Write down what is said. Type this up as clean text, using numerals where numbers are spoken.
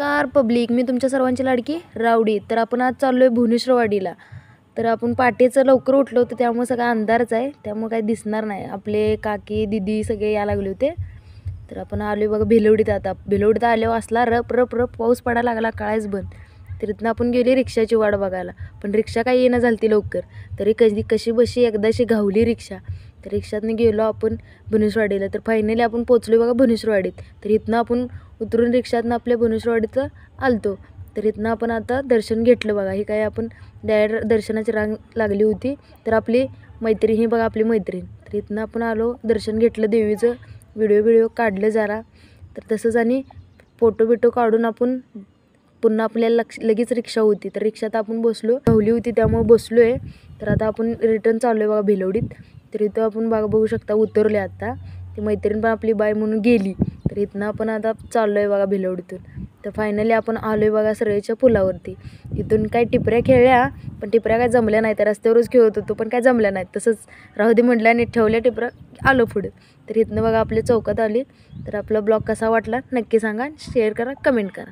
नमस्कार पब्लिक, मी तुमच्या सर्वांची लाडकी रावडी. तर आपण आज चाललो आहे भुवनेश्वरवाडीला. तर आपण पहाटेचं लवकर उठलो होतो त्यामुळे सगळा अंधारच आहे, त्यामुळे काही दिसणार नाही. आपले काकी दीदी सगळे या लागले होते. तर आपण आलो आहे बघा भिलवडीत. आता भिलवडीत आल्यावर असला रप रप रप पाऊस पडायला लागला, काळाच बंद. तर इथनं आपण गेले रिक्षाची वाट बघायला, पण रिक्षा काही येणं झाली लवकर. तरी कशी बशी एकदाशी घावली रिक्षा. तर रिक्षातनं गेलो आपण भुवनेश्वरवाडीला. तर फायनली आपण पोचलो बघा भुवनेश्वरवाडीत. तर इथनं आपण उतरून रिक्षातनं आपल्या भुवनेश्वरवाडीचं आलतो. तर इथनं आपण आता दर्शन घेतलं बघा. ही काय आपण डायरेक्ट दर्शनाची रांग लागली होती. तर आपली मैत्रीण ही बघा, आपली मैत्रीण. तर इथनं आपण आलो, दर्शन घेतलं देवीचं, व्हिडिओ काढलं जरा. तर तसंच आणि फोटो काढून आपण पुन्हा आपल्याला लगेच रिक्षा होती. तर रिक्षात आपण बसलो, धावली होती त्यामुळे बसलो आहे. तर आता आपण रिटर्न चाललो आहे बघा भिलवडीत. तर इथं आपण बघू शकता उतरले आता. ती मैत्रीण पण आपली बाय म्हणून गेली. तर इथनं आपण आता चाललो आहे बघा भिलवडीतून. तर फायनली आपण आलो आहे बघा सरळच्या पुलावरती. इथून काही टिपऱ्या खेळल्या, पण टिपऱ्या काय जमल्या नाही. तर रस्त्यावरच खेळत होतो पण काय जमल्या नाहीत. तसंच राहू दे म्हटलं आणि ठेवल्या टिपऱ्या, आलो पुढे. तर इथनं बघा आपल्या चौकात आली. तर आपला ब्लॉग कसा वाटला नक्की सांगा, शेअर करा, कमेंट करा.